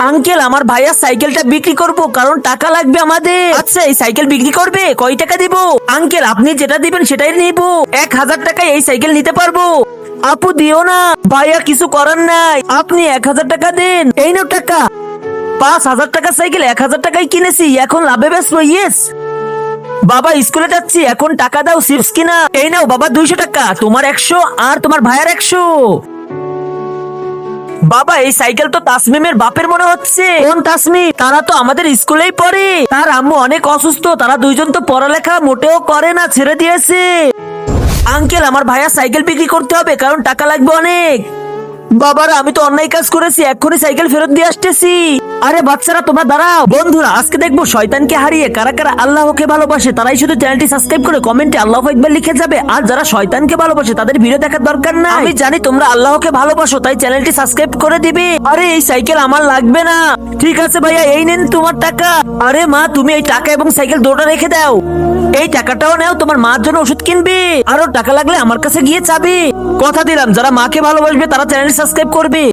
Uncle আমার ভাইয়া সাইকেলটা বিক্রি করব কারণ টাকা লাগবে আমাদের। আচ্ছা এই সাইকেল বিক্রি করবে, কয় টাকা দিব? আঙ্কেল আপনি যেটা দিবেন সেটাই নিব, 1000 টাকায় এই সাইকেল নিতে পারবো। আপু দিও না, ভাইয়া কিছু করার নাই, আপনি 1000 টাকা দেন। এই নাও টাকা। 5000 টাকা সাইকেল 1000 টাকায় কিনেছি, এখন লাভে বেচবো। ইয়েস বাবা, স্কুলে যাচ্ছি, এখন টাকা দাও চিপস কিনা। এই নাও বাবা 200 টাকা, তোমার 100 আর তোমার ভাইয়ার 100। বাবা এই সাইকেল তো তাসমিমের বাপের মনে হচ্ছে। কোন তাসমিম? তারা তো আমাদের স্কুলেই পড়ে, তার আম্মু অনেক অসুস্থ, তারা দুইজন তো পড়ালেখা মোটেও করে না, ছেড়ে দিয়েছে। আঙ্কেল আমার ভাইয়া সাইকেল বিক্রি করতে হবে কারণ টাকা লাগবে অনেক। বাবারা আমি তো অন্যায় কাজ করেছি, এক্ষুনি সাইকেল ফেরত দিয়ে আসতেছি। আরে বাচ্চারা তোমরা দাঁড়াও। বন্ধুরা আজকে দেখবো শয়তানকে হারিয়ে কারা কারা আল্লাহকে ভালোবাসে, তারাই শুধু চ্যানেলটি সাবস্ক্রাইব করে কমেন্টে আল্লাহু আকবার লিখে যাবে। আর যারা শয়তানকে ভালোবাসে তাদের ভিডিও দেখার দরকার নাই। আমি জানি তোমরা আল্লাহকে ভালোবাসো, তাই চ্যানেলটি সাবস্ক্রাইব করে দিবে। আরে এই সাইকেল আমার লাগবে না। ঠিক আছে ভাইয়া এই নেন তোমার টাকা। আরে মা তুমি এই টাকা এবং সাইকেল দুটো রেখে দাও। এই টাকাটাও নাও, তোমার মার জন্য ওষুধ কিনবে। আরো টাকা লাগলে আমার কাছে গিয়ে চাবি। কথা দিলাম যারা মাকে ভালোবাসবে তারা চ্যানেল সাবস্ক্রাইব করবে।